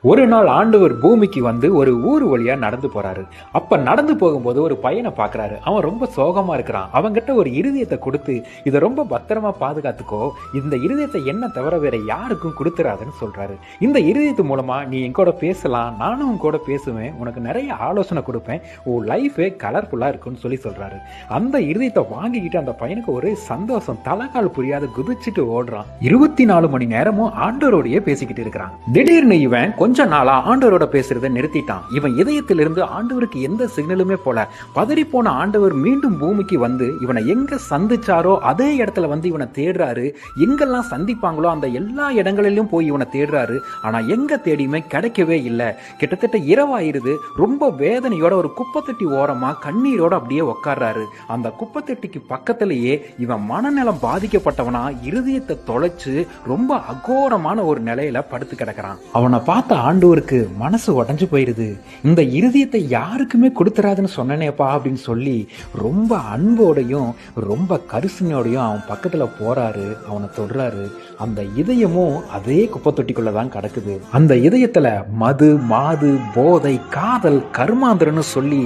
ஒரு நாள் ஆண்டவர் பூமிக்கு வந்து ஒரு ஊர் வழியா நடந்து போறாரு. அப்ப நடந்து போகும்போது ஒரு பையனை பாக்குறாரு. அவன் ரொம்ப சோகமா இருக்கிறான். அவன்கிட்ட ஒரு இருதயத்தை கொடுத்து, இதை ரொம்ப பத்திரமா பாதுகாத்துக்கோ, இந்த இருதயத்தை என்ன தவிர வேற யாருக்கும் கொடுத்துறாதுன்னு சொல்றாரு. இந்த இருதயத்து மூலமா நீ என் கூட பேசலாம், நானும் உன் கூட பேசுவேன், உனக்கு நிறைய ஆலோசனை கொடுப்பேன், உன் லைஃபே கலர்ஃபுல்லா இருக்குன்னு சொல்றாரு. அந்த இருதயத்தை வாங்கிக்கிட்டு அந்த பையனுக்கு ஒரு சந்தோஷம், தலைகால் புரியாத குதிச்சுட்டு ஓடுறான். 24 மணி நேரமும் ஆண்டவரோடையே பேசிக்கிட்டு இருக்கிறான். திடீர்னு இவன் கொஞ்ச நாளா ஆண்டவரோட பேசுறதை நிறுத்திட்டான். இவன் இதயத்திலிருந்து ஆண்டவருக்கு எந்த சிக்னலுமே போல. பதறி போன ஆண்டவர் மீண்டும் பூமிக்கு வந்து இவனை எங்க சந்திச்சாரோ அதே இடத்துல வந்து இவனை தேடுறாரு. எங்கெல்லாம் சந்திப்பாங்களோ அந்த எல்லா இடங்களிலும் போய் இவனை தேடுறாரு. ஆனா எங்க தேடியுமே கிடைக்கவே இல்லை. கிட்டத்தட்ட இரவாயிருது. ரொம்ப வேதனையோட ஒரு குப்பத்தட்டி ஓரமா கண்ணீரோட அப்படியே உட்கார்றாரு. அந்த குப்பத்தட்டிக்கு பக்கத்திலேயே இவன் மனநலம் பாதிக்கப்பட்டவனா இருதயத்தை தொலைச்சு ரொம்ப அகோரமான ஒரு நிலையில படுத்து கிடக்கிறான். அவனை பார்த்த ஆண்டவருக்கு மனசு உடஞ்சு போயிருது. இந்த இருதயத்தை யாருக்குமே கொடுத்துறாதுன்னு சொன்னனேப்பா அப்படின்னு சொல்லி ரொம்ப அன்போடையும் ரொம்ப கரிசனையோடையும் அவன் பக்கத்துல போறாரு. அவனை தொடுறாரு. அந்த இதயமும் அதே குப்பை தொட்டிக்குள்ளதான் கிடக்குது. அந்த இதயத்துல மது, மாது, போதை, காதல், கர்மாந்திரன்னு சொல்லி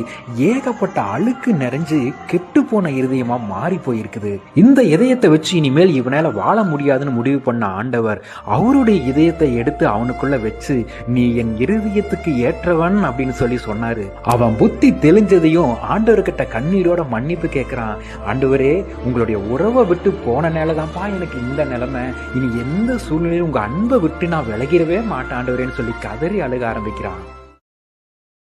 ஏகப்பட்ட அழுக்கு நிறைஞ்சு கெட்டு போன இருதயமா மாறி போயிருக்குது. இந்த இதயத்தை வச்சு இனிமேல் இவனால வாழ முடியாதுன்னு முடிவு பண்ண ஆண்டவர் அவருடைய இதயத்தை எடுத்து அவனுக்குள்ள வச்சு, நீ என் இருதயத்துக்கு ஏற்றவன் அப்படின்னு சொல்லி சொன்னாரு. அவன் புத்தி தெளிஞ்சதையும் ஆண்டவர்கிட்ட கண்ணீரோட மன்னிப்பு கேட்கிறான். ஆண்டவரே, உங்களுடைய உறவை விட்டு போன நேரதான்ப்பா எனக்கு இந்த நிலைமை. இனி எந்த சூழ்நிலையும் உங்க அன்பை விட்டு நான் விலகிடவே மாட்டேன் ஆண்டவரேன்னு சொல்லி கதறி அழுக ஆரம்பிக்கிறான்.